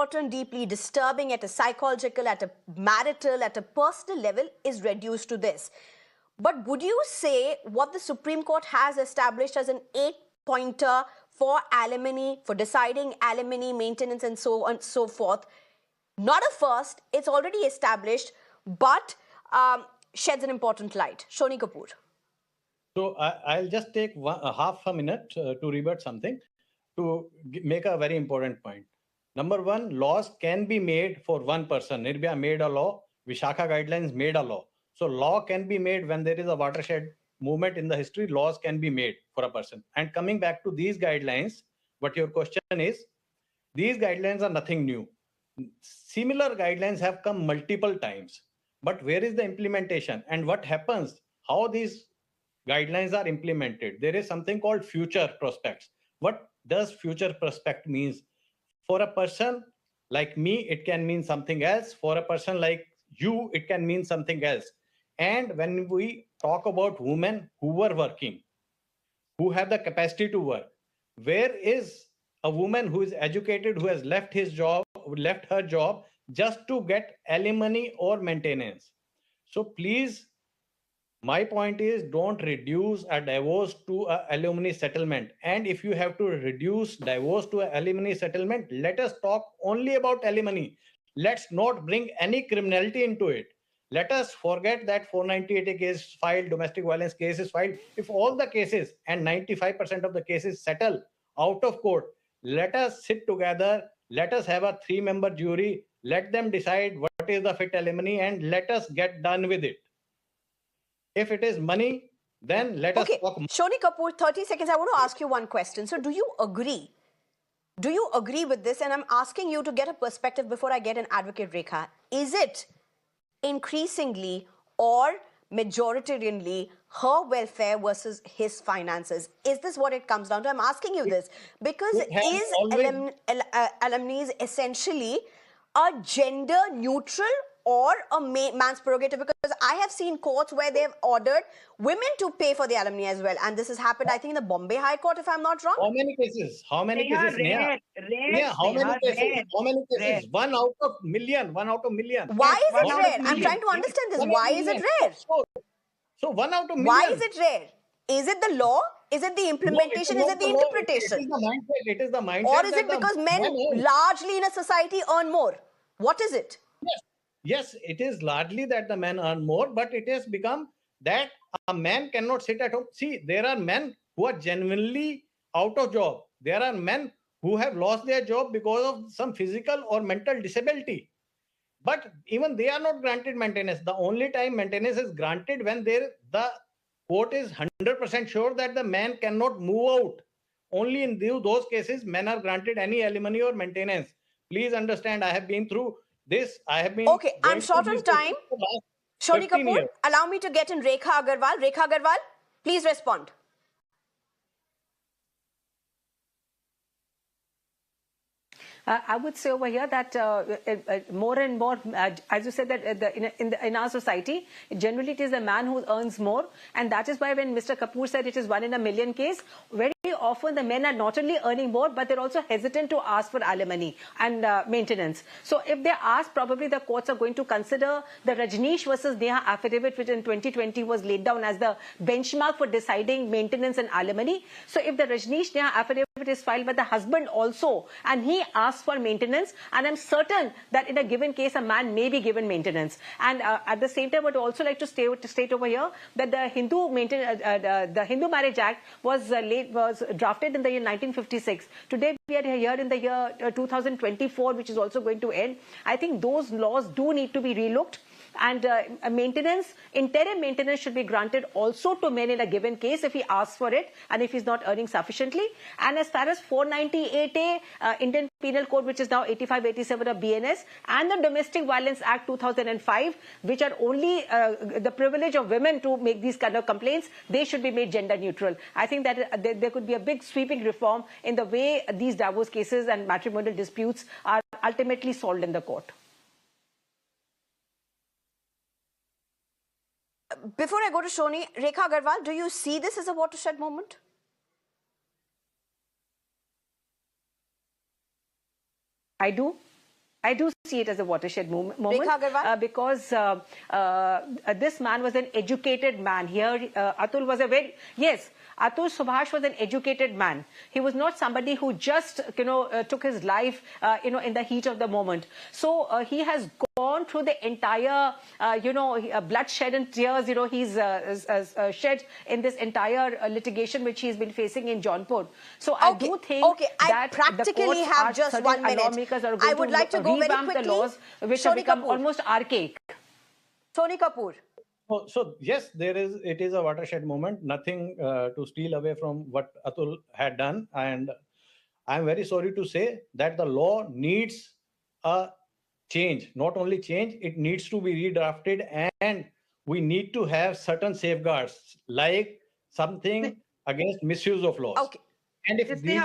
important, deeply disturbing at a psychological, at a marital, at a personal level is reduced to this. But would you say what the Supreme Court has established as an 8-pointer for alimony, for deciding alimony, maintenance, and so on and so forth, not a first, it's already established, but sheds an important light? Shoni Kapoor. So I'll just take half a minute to rebut something to make a very important point. Number one, laws can be made for one person. Nirbhaya made a law. Vishakha guidelines made a law. So law can be made when there is a watershed movement in the history. Laws can be made for a person. And coming back to these guidelines, what your question is, these guidelines are nothing new. Similar guidelines have come multiple times. But where is the implementation? And what happens? How these guidelines are implemented? There is something called future prospects. What does future prospect means? For a person like me, it can mean something else. For a person like you, it can mean something else. And when we talk about women who were working, who have the capacity to work, where is a woman who is educated, who has left her job just to get alimony or maintenance? So please, my point is, don't reduce a divorce to an alimony settlement. And if you have to reduce divorce to an alimony settlement, let us talk only about alimony. Let's not bring any criminality into it. Let us forget that 498 case filed, domestic violence cases filed. If all the cases and 95% of the cases settle out of court, let us sit together. Let us have a 3-member jury. Let them decide what is the fit alimony and let us get done with it. If it is money, then let us talk. Shoni Kapoor, 30 seconds. I want to ask you one question. So do you agree? Do you agree with this? And I'm asking you to get a perspective before I get an advocate, Rekha. Is it increasingly or majoritarianly her welfare versus his finances? Is this what it comes down to? I'm asking you this because is alimony essentially a gender neutral or a man's prerogative? Because I have seen courts where they've ordered women to pay for the alimony as well. And this has happened, I think, in the Bombay High Court, if I'm not wrong. How many cases? How many cases? Rare. How many cases? How many cases? 1 out of million. 1 out of million. Why is it rare? I'm trying to understand this. Why is it rare? So 1 out of million. Why is it rare? Is it the law? Is it the implementation? Is it the interpretation? It is the mindset. It is the mindset. Or is it because men largely in a society earn more? What is it? Yes, it is largely that the men earn more, but it has become that a man cannot sit at home. See, there are men who are genuinely out of job. There are men who have lost their job because of some physical or mental disability. But even they are not granted maintenance. The only time maintenance is granted when the court is 100% sure that the man cannot move out. Only in those cases, men are granted any alimony or maintenance. Please understand, I have been through this. I have been... Okay, I'm short on time. Shoni Kapoor, allow me to get in Rekha Agarwal. Rekha Agarwal, please respond. I would say over here that more and more, as you said, that in our society, generally it is the man who earns more. And that is why when Mr. Kapoor said it is 1 in a million case, very often the men are not only earning more, but they're also hesitant to ask for alimony and maintenance. So if they ask, probably the courts are going to consider the Rajneesh versus Neha affidavit, which in 2020 was laid down as the benchmark for deciding maintenance and alimony. So if the Rajneesh Neha affidavit is filed by the husband also, and he asks for maintenance, and I'm certain that in a given case, a man may be given maintenance. And at the same time, I would also like to state over here that the Hindu Marriage Act was drafted in the year 1956. Today, we are here in the year 2024, which is also going to end. I think those laws do need to be relooked. And maintenance, interim maintenance should be granted also to men in a given case if he asks for it and if he's not earning sufficiently. And as far as 498A, Indian Penal Code, which is now 8587 of BNS, and the Domestic Violence Act 2005, which are only the privilege of women to make these kind of complaints, they should be made gender neutral. I think that there could be a big sweeping reform in the way these divorce cases and matrimonial disputes are ultimately solved in the court. Before I go to Shoni, Rekha Agarwal, do you see this as a watershed moment? I do. I do see it as a watershed moment Rekha Agarwal? because this man was an educated man. Here, Atul was a yes, Atul Subhash was an educated man. He was not somebody who just, took his life, in the heat of the moment. So he has gone through the entire, bloodshed and tears, he's shed in this entire litigation which he's been facing in Jaunpur. So I do think I practically have just 1 minute. I would like to go very quickly. The laws which Sony have become Kapoor. almost archaic. Sony Kapoor. So yes, it is a watershed moment. Nothing to steal away from what Atul had done, and I'm very sorry to say that the law needs a change. Not only change, it needs to be redrafted, and we need to have certain safeguards, like something against misuse of laws. Okay. And if these